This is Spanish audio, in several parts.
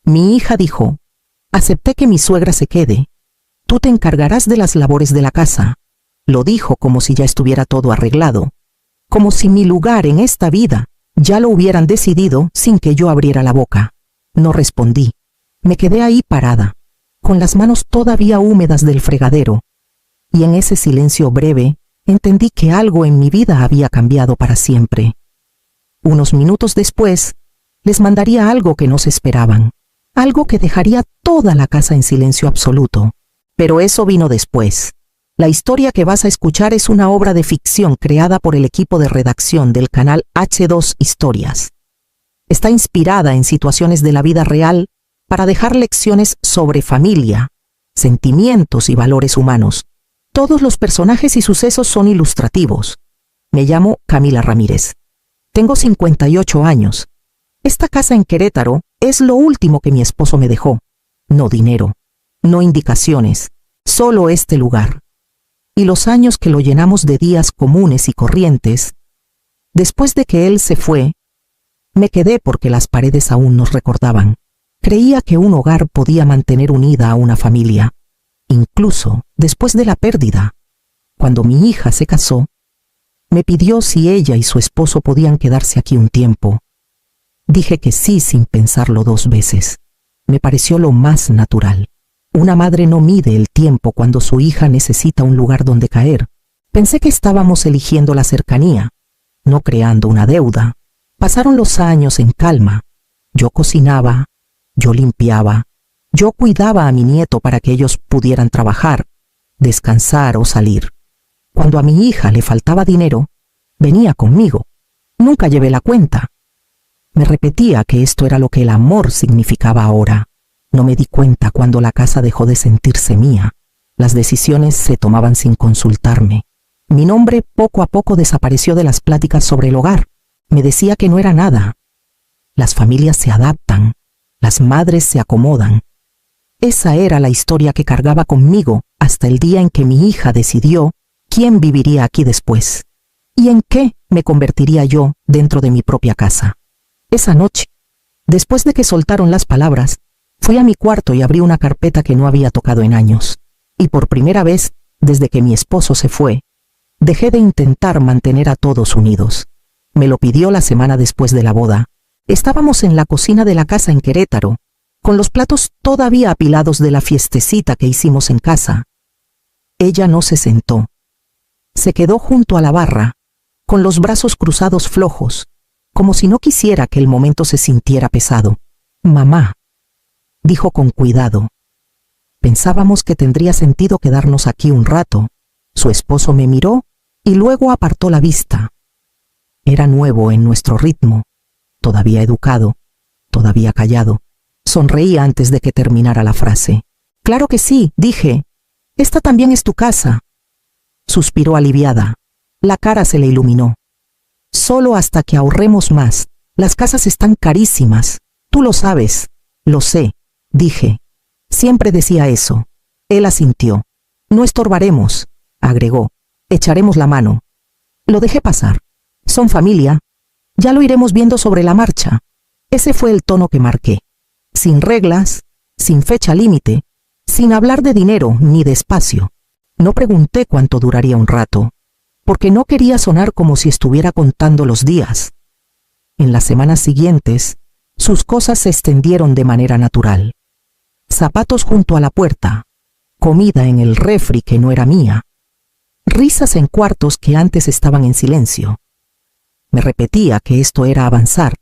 Mi hija dijo: acepté que mi suegra se quede. Tú te encargarás de las labores de la casa. Lo dijo como si ya estuviera todo arreglado, como si mi lugar en esta vida ya lo hubieran decidido sin que yo abriera la boca. No respondí. Me quedé ahí parada, con las manos todavía húmedas del fregadero, y en ese silencio breve entendí que algo en mi vida había cambiado para siempre. Unos minutos después, les mandaría algo que no se esperaban, algo que dejaría toda la casa en silencio absoluto. Pero eso vino después. La historia que vas a escuchar es una obra de ficción creada por el equipo de redacción del canal H2 Historias. Está inspirada en situaciones de la vida real para dejar lecciones sobre familia, sentimientos y valores humanos. Todos los personajes y sucesos son ilustrativos. Me llamo Camila Ramírez. Tengo 58 años. Esta casa en Querétaro es lo último que mi esposo me dejó. No dinero, no indicaciones, solo este lugar. Y los años que lo llenamos de días comunes y corrientes. Después de que él se fue, me quedé porque las paredes aún nos recordaban. Creía que un hogar podía mantener unida a una familia, incluso después de la pérdida. Cuando mi hija se casó, me pidió si ella y su esposo podían quedarse aquí un tiempo. Dije que sí sin pensarlo dos veces. Me pareció lo más natural. Una madre no mide el tiempo cuando su hija necesita un lugar donde caer. Pensé que estábamos eligiendo la cercanía, no creando una deuda. Pasaron los años en calma. Yo cocinaba, yo limpiaba, yo cuidaba a mi nieto para que ellos pudieran trabajar, descansar o salir. Cuando a mi hija le faltaba dinero, venía conmigo. Nunca llevé la cuenta. Me repetía que esto era lo que el amor significaba ahora. No me di cuenta cuando la casa dejó de sentirse mía. Las decisiones se tomaban sin consultarme. Mi nombre poco a poco desapareció de las pláticas sobre el hogar. Me decía que no era nada. Las familias se adaptan, las madres se acomodan. Esa era la historia que cargaba conmigo hasta el día en que mi hija decidió quién viviría aquí después y en qué me convertiría yo dentro de mi propia casa. Esa noche, después de que soltaron las palabras, fui a mi cuarto y abrí una carpeta que no había tocado en años. Y por primera vez, desde que mi esposo se fue, dejé de intentar mantener a todos unidos. Me lo pidió la semana después de la boda. Estábamos en la cocina de la casa en Querétaro, con los platos todavía apilados de la fiestecita que hicimos en casa. Ella no se sentó. Se quedó junto a la barra, con los brazos cruzados flojos, como si no quisiera que el momento se sintiera pesado. «Mamá», dijo con cuidado. Pensábamos que tendría sentido quedarnos aquí un rato. Su esposo me miró y luego apartó la vista. Era nuevo en nuestro ritmo, todavía educado, todavía callado. Sonreí antes de que terminara la frase. «Claro que sí», dije. «Esta también es tu casa». Suspiró aliviada. La cara se le iluminó. «Solo hasta que ahorremos más. Las casas están carísimas. Tú lo sabes». «Lo sé», dije. Siempre decía eso. Él asintió. «No estorbaremos», agregó. «Echaremos la mano». Lo dejé pasar. Son familia. Ya lo iremos viendo sobre la marcha. Ese fue el tono que marqué. Sin reglas, sin fecha límite, sin hablar de dinero ni de espacio. No pregunté cuánto duraría un rato, porque no quería sonar como si estuviera contando los días. En las semanas siguientes, sus cosas se extendieron de manera natural. Zapatos junto a la puerta, comida en el refri que no era mía, risas en cuartos que antes estaban en silencio. Me repetía que esto era avanzar.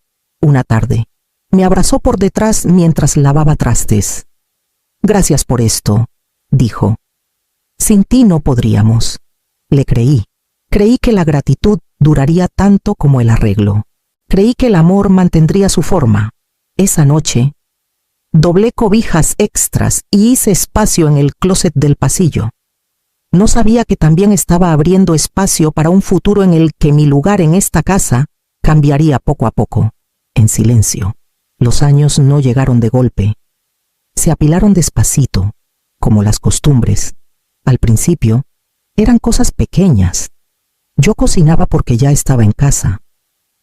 Una tarde, me abrazó por detrás mientras lavaba trastes. «Gracias por esto», dijo. «Sin ti no podríamos». Le creí. Creí que la gratitud duraría tanto como el arreglo. Creí que el amor mantendría su forma. Esa noche, doblé cobijas extras y hice espacio en el closet del pasillo. No sabía que también estaba abriendo espacio para un futuro en el que mi lugar en esta casa cambiaría poco a poco, en silencio. Los años no llegaron de golpe. Se apilaron despacito, como las costumbres. Al principio, eran cosas pequeñas. Yo cocinaba porque ya estaba en casa.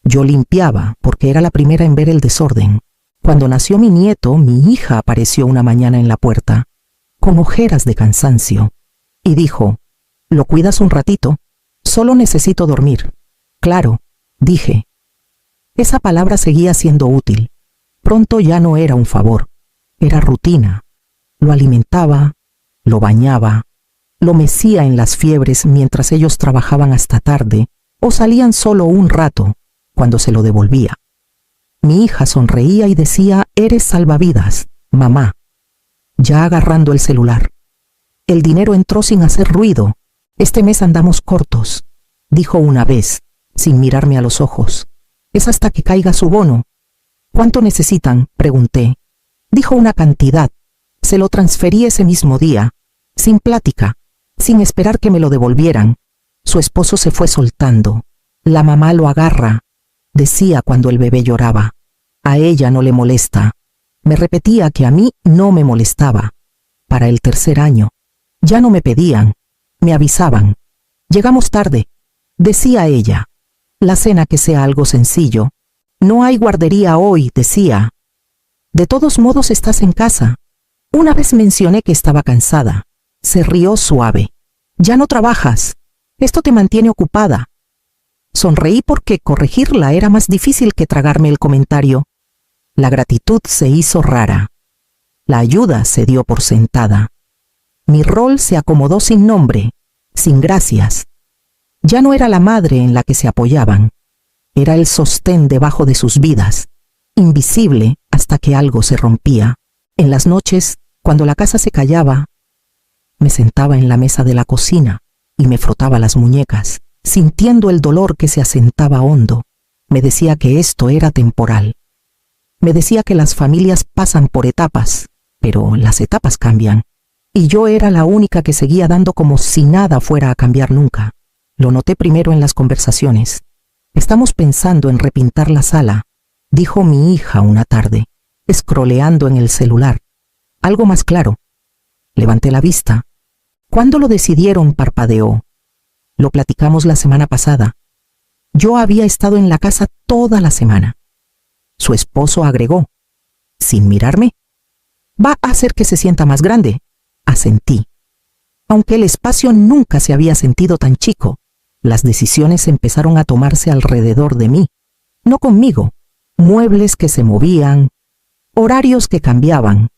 Yo limpiaba porque era la primera en ver el desorden. Cuando nació mi nieto, mi hija apareció una mañana en la puerta, con ojeras de cansancio, y dijo: «¿Lo cuidas un ratito? Solo necesito dormir». «Claro», dije. Esa palabra seguía siendo útil. Pronto ya no era un favor, era rutina. Lo alimentaba, lo bañaba, lo mecía en las fiebres mientras ellos trabajaban hasta tarde o salían solo un rato, cuando se lo devolvía. Mi hija sonreía y decía: «Eres salvavidas, mamá». Ya agarrando el celular. «El dinero entró sin hacer ruido. Este mes andamos cortos», dijo una vez, sin mirarme a los ojos. «Es hasta que caiga su bono». «¿Cuánto necesitan?», pregunté. Dijo una cantidad. Se lo transferí ese mismo día, sin plática, sin esperar que me lo devolvieran. Su esposo se fue soltando. «La mamá lo agarra», decía cuando el bebé lloraba. «A ella no le molesta». Me repetía que a mí no me molestaba. Para el tercer año, ya no me pedían, me avisaban. «Llegamos tarde», decía ella. «La cena que sea algo sencillo. No hay guardería hoy», decía. «De todos modos estás en casa». Una vez mencioné que estaba cansada. Se rió suave. «Ya no trabajas. Esto te mantiene ocupada». Sonreí porque corregirla era más difícil que tragarme el comentario. La gratitud se hizo rara. La ayuda se dio por sentada. Mi rol se acomodó sin nombre, sin gracias. Ya no era la madre en la que se apoyaban. Era el sostén debajo de sus vidas, invisible hasta que algo se rompía. En las noches, cuando la casa se callaba, me sentaba en la mesa de la cocina y me frotaba las muñecas, sintiendo el dolor que se asentaba hondo. Me decía que esto era temporal. Me decía que las familias pasan por etapas, pero las etapas cambian. Y yo era la única que seguía dando como si nada fuera a cambiar nunca. Lo noté primero en las conversaciones. «Estamos pensando en repintar la sala», dijo mi hija una tarde, escroleando en el celular. «Algo más claro». Levanté la vista. «¿Cuándo lo decidieron?», parpadeó. «Lo platicamos la semana pasada. Yo había estado en la casa toda la semana». Su esposo agregó, sin mirarme: «Va a hacer que se sienta más grande». Asentí. Aunque el espacio nunca se había sentido tan chico, las decisiones empezaron a tomarse alrededor de mí, no conmigo. Muebles que se movían, horarios que cambiaban.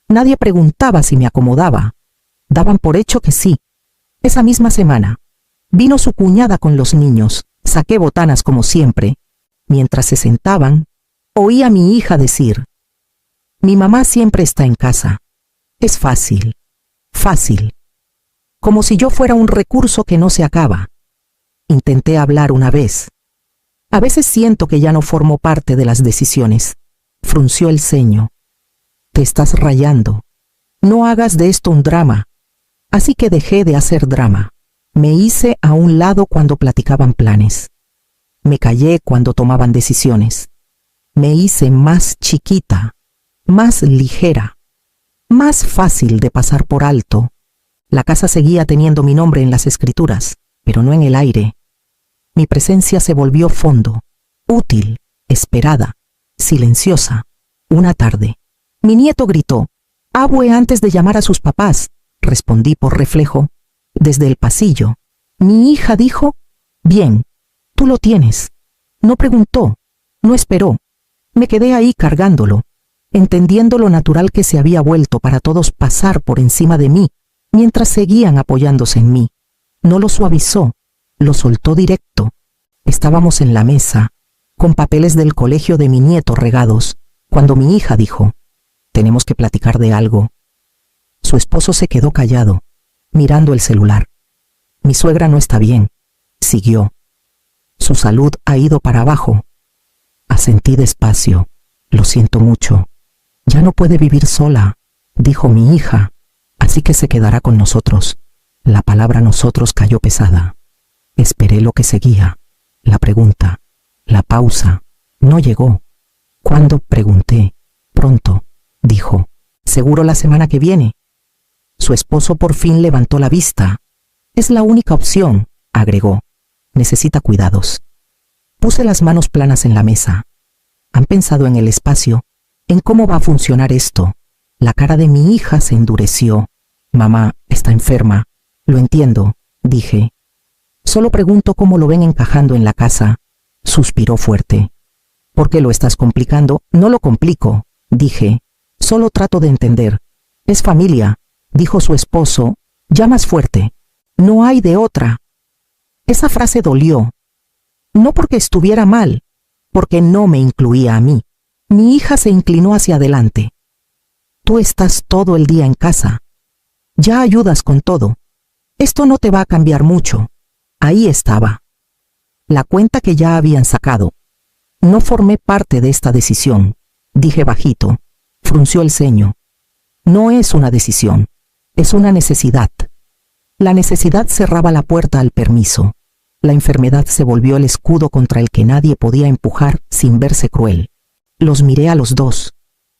Nadie preguntaba si me acomodaba. Daban por hecho que sí. Esa misma semana, vino su cuñada con los niños. Saqué botanas como siempre. Mientras se sentaban, oí a mi hija decir: «Mi mamá siempre está en casa. Es fácil, fácil». Como si yo fuera un recurso que no se acaba. Intenté hablar una vez. «A veces siento que ya no formo parte de las decisiones». Frunció el ceño. «Te estás rayando. No hagas de esto un drama». Así que dejé de hacer drama. Me hice a un lado cuando platicaban planes. Me callé cuando tomaban decisiones. Me hice más chiquita, más ligera, más fácil de pasar por alto. La casa seguía teniendo mi nombre en las escrituras, pero no en el aire. Mi presencia se volvió fondo, útil, esperada, silenciosa. Una tarde, mi nieto gritó: «Abue», antes de llamar a sus papás. Respondí por reflejo, desde el pasillo. Mi hija dijo: «Bien, tú lo tienes». No preguntó, no esperó. Me quedé ahí cargándolo, entendiendo lo natural que se había vuelto para todos pasar por encima de mí, mientras seguían apoyándose en mí. No lo suavizó, lo soltó directo. Estábamos en la mesa, con papeles del colegio de mi nieto regados, cuando mi hija dijo: «Tenemos que platicar de algo». Su esposo se quedó callado, mirando el celular. «Mi suegra no está bien», siguió. «Su salud ha ido para abajo». Asentí despacio. «Lo siento mucho. Ya no puede vivir sola», dijo mi hija, «así que se quedará con nosotros». La palabra nosotros cayó pesada. Esperé lo que seguía. La pregunta, la pausa. No llegó. «¿Cuándo?», pregunté. «Pronto», dijo. «Seguro la semana que viene». Su esposo por fin levantó la vista. «Es la única opción», agregó. «Necesita cuidados». Puse las manos planas en la mesa. «¿Han pensado en el espacio?». en cómo va a funcionar esto. La cara de mi hija se endureció. Mamá, está enferma. Lo entiendo, dije. Solo pregunto cómo lo ven encajando en la casa. Suspiró fuerte. ¿Por qué lo estás complicando? No lo complico, dije. Solo trato de entender. Es familia, dijo su esposo, ya más fuerte. No hay de otra. Esa frase dolió. No porque estuviera mal, porque no me incluía a mí. Mi hija se inclinó hacia adelante. Tú estás todo el día en casa. Ya ayudas con todo. Esto no te va a cambiar mucho. Ahí estaba. La cuenta que ya habían sacado. No formé parte de esta decisión, dije bajito. Frunció el ceño. No es una decisión, es una necesidad. La necesidad cerraba la puerta al permiso. La enfermedad se volvió el escudo contra el que nadie podía empujar sin verse cruel. Los miré a los dos.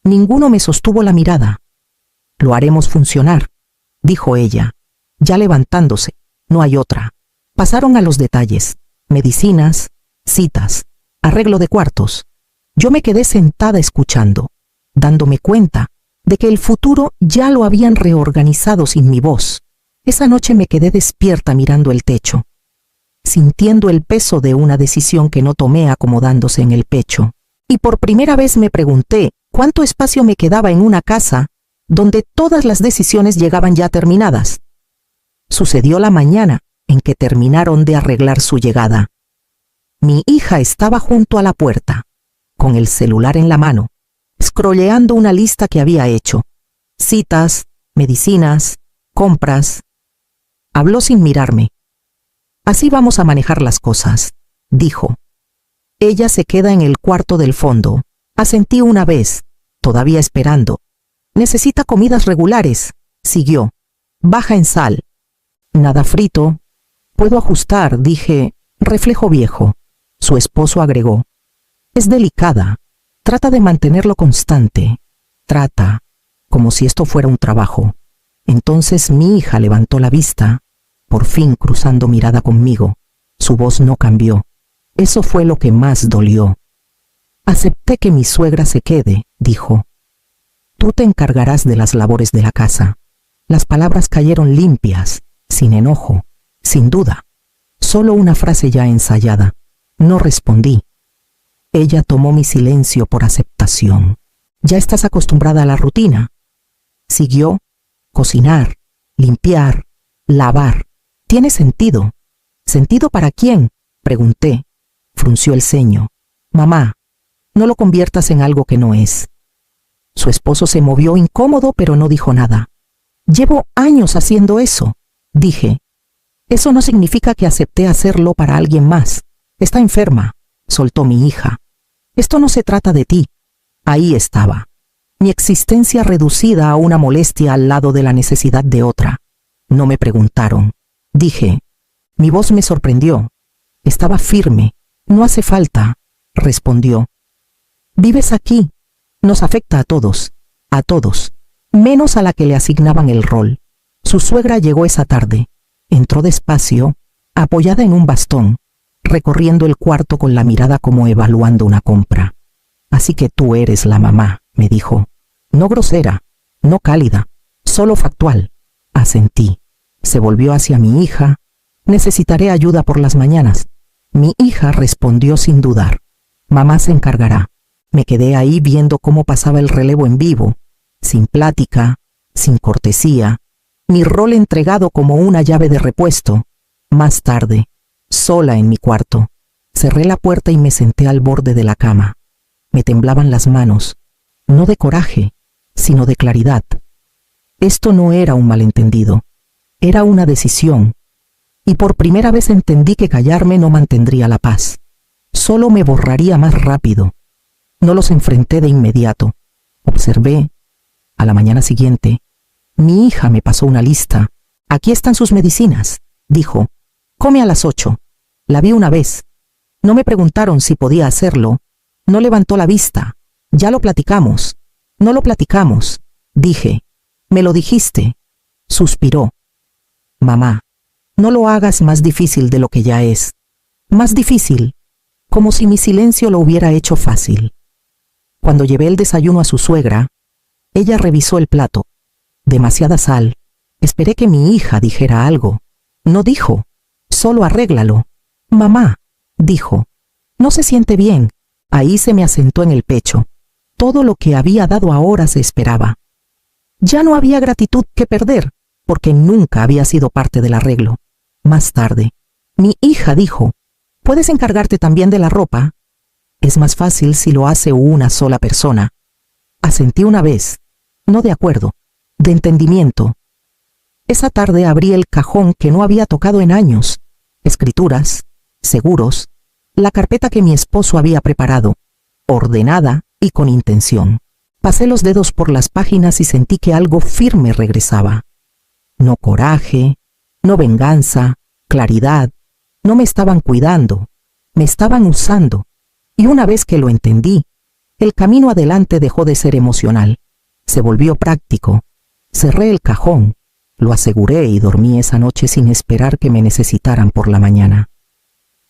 Ninguno me sostuvo la mirada. Lo haremos funcionar, dijo ella, ya levantándose. No hay otra. Pasaron a los detalles. Medicinas, citas, arreglo de cuartos. Yo me quedé sentada escuchando, dándome cuenta de que el futuro ya lo habían reorganizado sin mi voz. Esa noche me quedé despierta mirando el techo, sintiendo el peso de una decisión que no tomé acomodándose en el pecho. Y por primera vez me pregunté cuánto espacio me quedaba en una casa donde todas las decisiones llegaban ya terminadas. Sucedió la mañana en que terminaron de arreglar su llegada. Mi hija estaba junto a la puerta, con el celular en la mano, scrolleando una lista que había hecho. Citas, medicinas, compras. Habló sin mirarme. Así vamos a manejar las cosas, dijo. Ella se queda en el cuarto del fondo. Asentí una vez, todavía esperando. Necesita comidas regulares, siguió. Baja en sal. Nada frito. Puedo ajustar, dije. Reflejo viejo. Su esposo agregó. Es delicada. Trata de mantenerlo constante. Trata, como si esto fuera un trabajo. Entonces mi hija levantó la vista, por fin cruzando mirada conmigo. Su voz no cambió. Eso fue lo que más dolió. Acepté que mi suegra se quede, dijo. Tú te encargarás de las labores de la casa. Las palabras cayeron limpias, sin enojo, sin duda. Solo una frase ya ensayada. No respondí. Ella tomó mi silencio por aceptación. Ya estás acostumbrada a la rutina. Siguió. Cocinar, limpiar, lavar. ¿Tiene sentido? ¿Sentido para quién? Pregunté. Frunció el ceño. Mamá, no lo conviertas en algo que no es. Su esposo se movió incómodo, pero no dijo nada. Llevo años haciendo eso, dije. Eso no significa que acepté hacerlo para alguien más. Está enferma, soltó mi hija. Esto no se trata de ti. Ahí estaba. Mi existencia reducida a una molestia al lado de la necesidad de otra. No me preguntaron. Dije. Mi voz me sorprendió. Estaba firme. No hace falta, respondió. Vives aquí. Nos afecta a todos, menos a la que le asignaban el rol. Su suegra llegó esa tarde. Entró despacio, apoyada en un bastón, recorriendo el cuarto con la mirada como evaluando una compra. Así que tú eres la mamá, me dijo. No grosera, no cálida, solo factual. Asentí. Se volvió hacia mi hija. Necesitaré ayuda por las mañanas. Mi hija respondió sin dudar. Mamá se encargará. Me quedé ahí viendo cómo pasaba el relevo en vivo, sin plática, sin cortesía, mi rol entregado como una llave de repuesto. Más tarde, sola en mi cuarto, cerré la puerta y me senté al borde de la cama. Me temblaban las manos, no de coraje, sino de claridad. Esto no era un malentendido, era una decisión, y por primera vez entendí que callarme no mantendría la paz, solo me borraría más rápido. No los enfrenté de inmediato. Observé. A la mañana siguiente, mi hija me pasó una lista. Aquí están sus medicinas, dijo. Come a las 8. La vi una vez. No me preguntaron si podía hacerlo. No levantó la vista. Ya lo platicamos. No lo platicamos, dije. Me lo dijiste. Suspiró. Mamá, no lo hagas más difícil de lo que ya es. Más difícil, como si mi silencio lo hubiera hecho fácil. Cuando llevé el desayuno a su suegra, ella revisó el plato. Demasiada sal. Esperé que mi hija dijera algo. No dijo. Solo arréglalo. Mamá, dijo. No se siente bien. Ahí se me asentó en el pecho. Todo lo que había dado ahora se esperaba. Ya no había gratitud que perder, porque nunca había sido parte del arreglo. Más tarde, mi hija dijo, ¿puedes encargarte también de la ropa? Es más fácil si lo hace una sola persona. Asentí una vez, no de acuerdo, de entendimiento. Esa tarde abrí el cajón que no había tocado en años, escrituras, seguros, la carpeta que mi esposo había preparado, ordenada y con intención. Pasé los dedos por las páginas y sentí que algo firme regresaba. No coraje, no venganza, claridad. No me estaban cuidando, me estaban usando. Y una vez que lo entendí, el camino adelante dejó de ser emocional. Se volvió práctico. Cerré el cajón, lo aseguré y dormí esa noche sin esperar que me necesitaran por la mañana.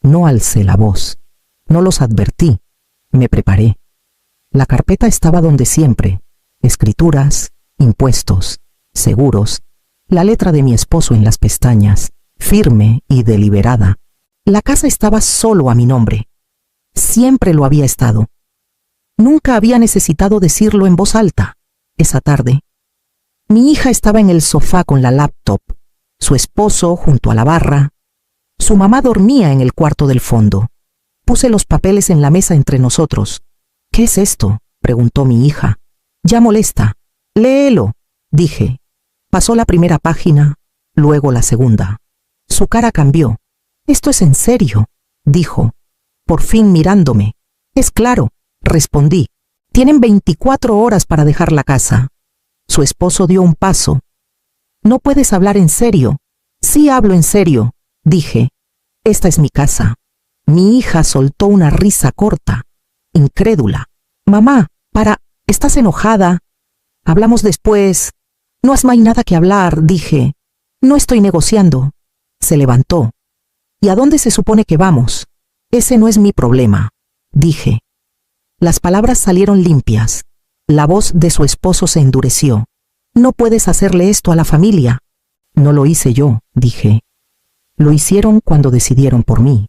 No alcé la voz, no los advertí, me preparé. La carpeta estaba donde siempre, escrituras, impuestos, seguros, la letra de mi esposo en las pestañas, firme y deliberada. La casa estaba solo a mi nombre. Siempre lo había estado. Nunca había necesitado decirlo en voz alta. Esa tarde, mi hija estaba en el sofá con la laptop, su esposo junto a la barra. Su mamá dormía en el cuarto del fondo. Puse los papeles en la mesa entre nosotros. ¿Qué es esto?, preguntó mi hija. Ya molesta. Léelo, dije. Pasó la primera página, luego la segunda. Su cara cambió. «¿Esto es en serio?», dijo, por fin mirándome. «Es claro», respondí. «Tienen 24 horas para dejar la casa». Su esposo dio un paso. «No puedes hablar en serio». «Sí hablo en serio», dije. «Esta es mi casa». Mi hija soltó una risa corta, incrédula. «Mamá, ¿estás enojada? Hablamos después». «No has más nada que hablar», dije. «No estoy negociando». Se levantó. «¿Y a dónde se supone que vamos?» «Ese no es mi problema», dije. Las palabras salieron limpias. La voz de su esposo se endureció. «No puedes hacerle esto a la familia». «No lo hice yo», dije. «Lo hicieron cuando decidieron por mí».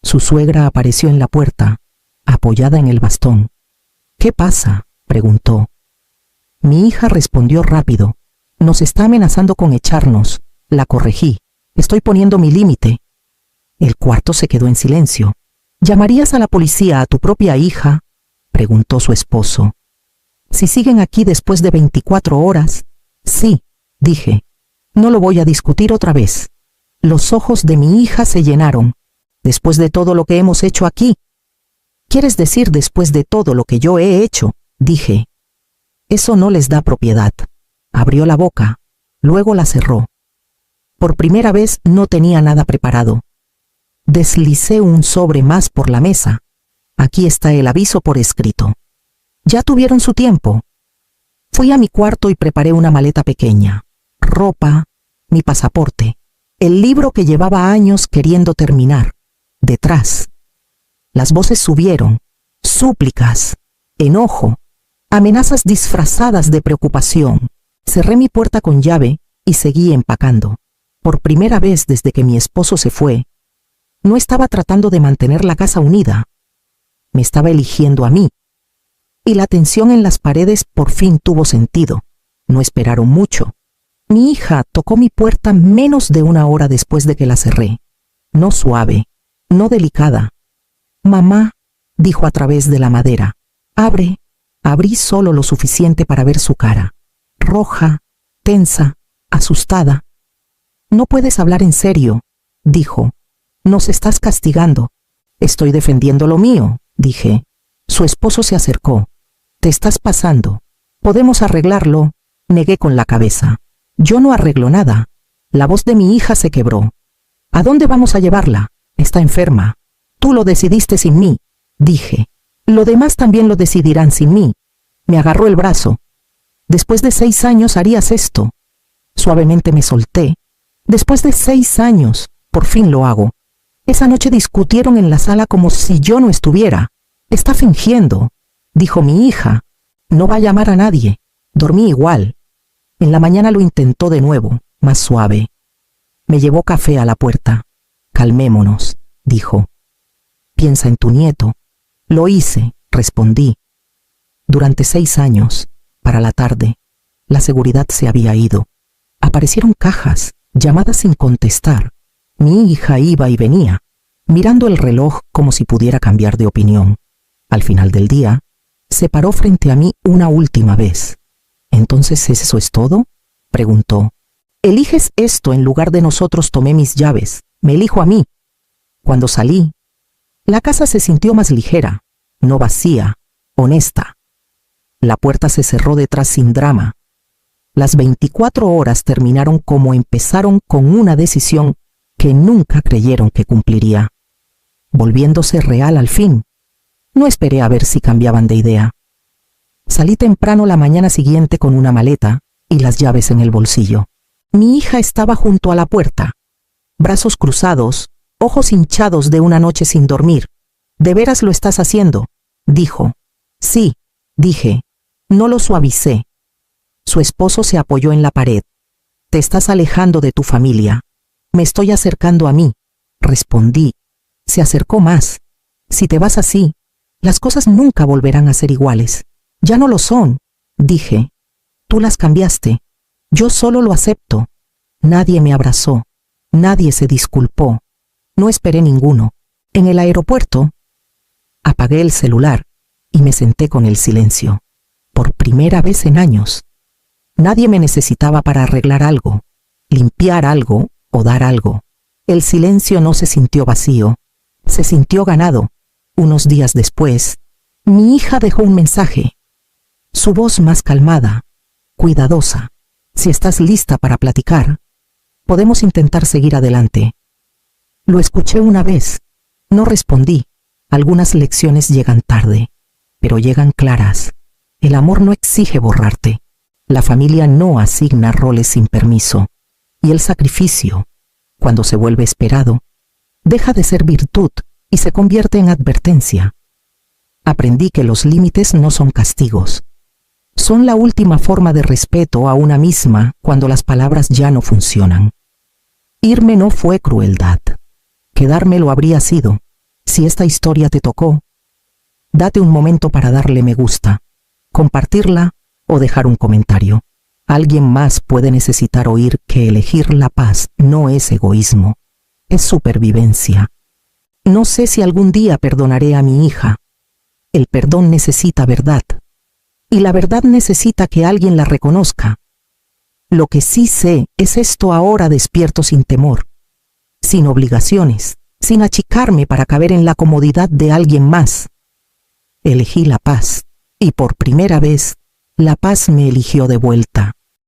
Su suegra apareció en la puerta, apoyada en el bastón. «¿Qué pasa?», preguntó. Mi hija respondió rápido. «Nos está amenazando con echarnos», la corregí. «Estoy poniendo mi límite». El cuarto se quedó en silencio. «¿Llamarías a la policía a tu propia hija?», preguntó su esposo. «Si siguen aquí después de 24 horas, sí», dije. «No lo voy a discutir otra vez». Los ojos de mi hija se llenaron. «Después de todo lo que hemos hecho aquí». «¿Quieres decir después de todo lo que yo he hecho?», dije. «Eso no les da propiedad». Abrió la boca, luego la cerró. Por primera vez no tenía nada preparado. Deslicé un sobre más por la mesa. «Aquí está el aviso por escrito». Ya tuvieron su tiempo. Fui a mi cuarto y preparé una maleta pequeña. Ropa, mi pasaporte, el libro que llevaba años queriendo terminar. Detrás. Las voces subieron. Súplicas, enojo, amenazas disfrazadas de preocupación. Cerré mi puerta con llave y seguí empacando. Por primera vez desde que mi esposo se fue, no estaba tratando de mantener la casa unida. Me estaba eligiendo a mí. Y la tensión en las paredes por fin tuvo sentido. No esperaron mucho. Mi hija tocó mi puerta menos de una hora después de que la cerré. No suave, no delicada. «Mamá», dijo a través de la madera. «Abre». Abrí solo lo suficiente para ver su cara. Roja, tensa, asustada. «No puedes hablar en serio», dijo. «Nos estás castigando». «Estoy defendiendo lo mío», dije. Su esposo se acercó. «Te estás pasando. Podemos arreglarlo», negué con la cabeza. «Yo no arreglo nada». La voz de mi hija se quebró. «¿A dónde vamos a llevarla? Está enferma». «Tú lo decidiste sin mí», dije. «Lo demás también lo decidirán sin mí». Me agarró el brazo. «Después de 6 años harías esto». Suavemente me solté. «Después de 6 años, por fin lo hago». Esa noche discutieron en la sala como si yo no estuviera. «Está fingiendo», dijo mi hija. No va a llamar a nadie. Dormí igual. En la mañana lo intentó de nuevo, más suave. Me llevó café a la puerta. Calmémonos, dijo. Piensa en tu nieto. Lo hice, respondí. Durante 6 años, para la tarde, la seguridad se había ido. Aparecieron cajas, llamadas sin contestar. Mi hija iba y venía, mirando el reloj como si pudiera cambiar de opinión. Al final del día, se paró frente a mí una última vez. ¿Entonces eso es todo?, preguntó. Eliges esto en lugar de nosotros. Tomé mis llaves. Me elijo a mí. Cuando salí, la casa se sintió más ligera, no vacía, honesta. La puerta se cerró detrás sin drama. Las 24 horas terminaron como empezaron, con una decisión que nunca creyeron que cumpliría, volviéndose real al fin. No esperé a ver si cambiaban de idea. Salí temprano la mañana siguiente con una maleta y las llaves en el bolsillo. Mi hija estaba junto a la puerta, brazos cruzados, ojos hinchados de una noche sin dormir. ¿De veras lo estás haciendo?, dijo. Sí, dije. No lo suavicé. Su esposo se apoyó en la pared. Te estás alejando de tu familia. Me estoy acercando a mí, respondí. Se acercó más. Si te vas así, las cosas nunca volverán a ser iguales. Ya no lo son, dije. Tú las cambiaste. Yo solo lo acepto. Nadie me abrazó. Nadie se disculpó. No esperé ninguno. En el aeropuerto, apagué el celular y me senté con el silencio. Por primera vez en años. Nadie me necesitaba para arreglar algo, limpiar algo o dar algo. El silencio no se sintió vacío, se sintió ganado. Unos días después, mi hija dejó un mensaje. Su voz más calmada, cuidadosa. Si estás lista para platicar, podemos intentar seguir adelante. Lo escuché una vez. No respondí. Algunas lecciones llegan tarde, pero llegan claras. El amor no exige borrarte. La familia no asigna roles sin permiso. Y el sacrificio, cuando se vuelve esperado, deja de ser virtud y se convierte en advertencia. Aprendí que los límites no son castigos. Son la última forma de respeto a una misma cuando las palabras ya no funcionan. Irme no fue crueldad. Quedarme lo habría sido. Si esta historia te tocó, date un momento para darle me gusta, compartirla o dejar un comentario. Alguien más puede necesitar oír que elegir la paz no es egoísmo, es supervivencia. No sé si algún día perdonaré a mi hija. El perdón necesita verdad, y la verdad necesita que alguien la reconozca. Lo que sí sé es esto: ahora despierto sin temor, sin obligaciones, sin achicarme para caber en la comodidad de alguien más. Elegí la paz, y por primera vez, la paz me eligió de vuelta.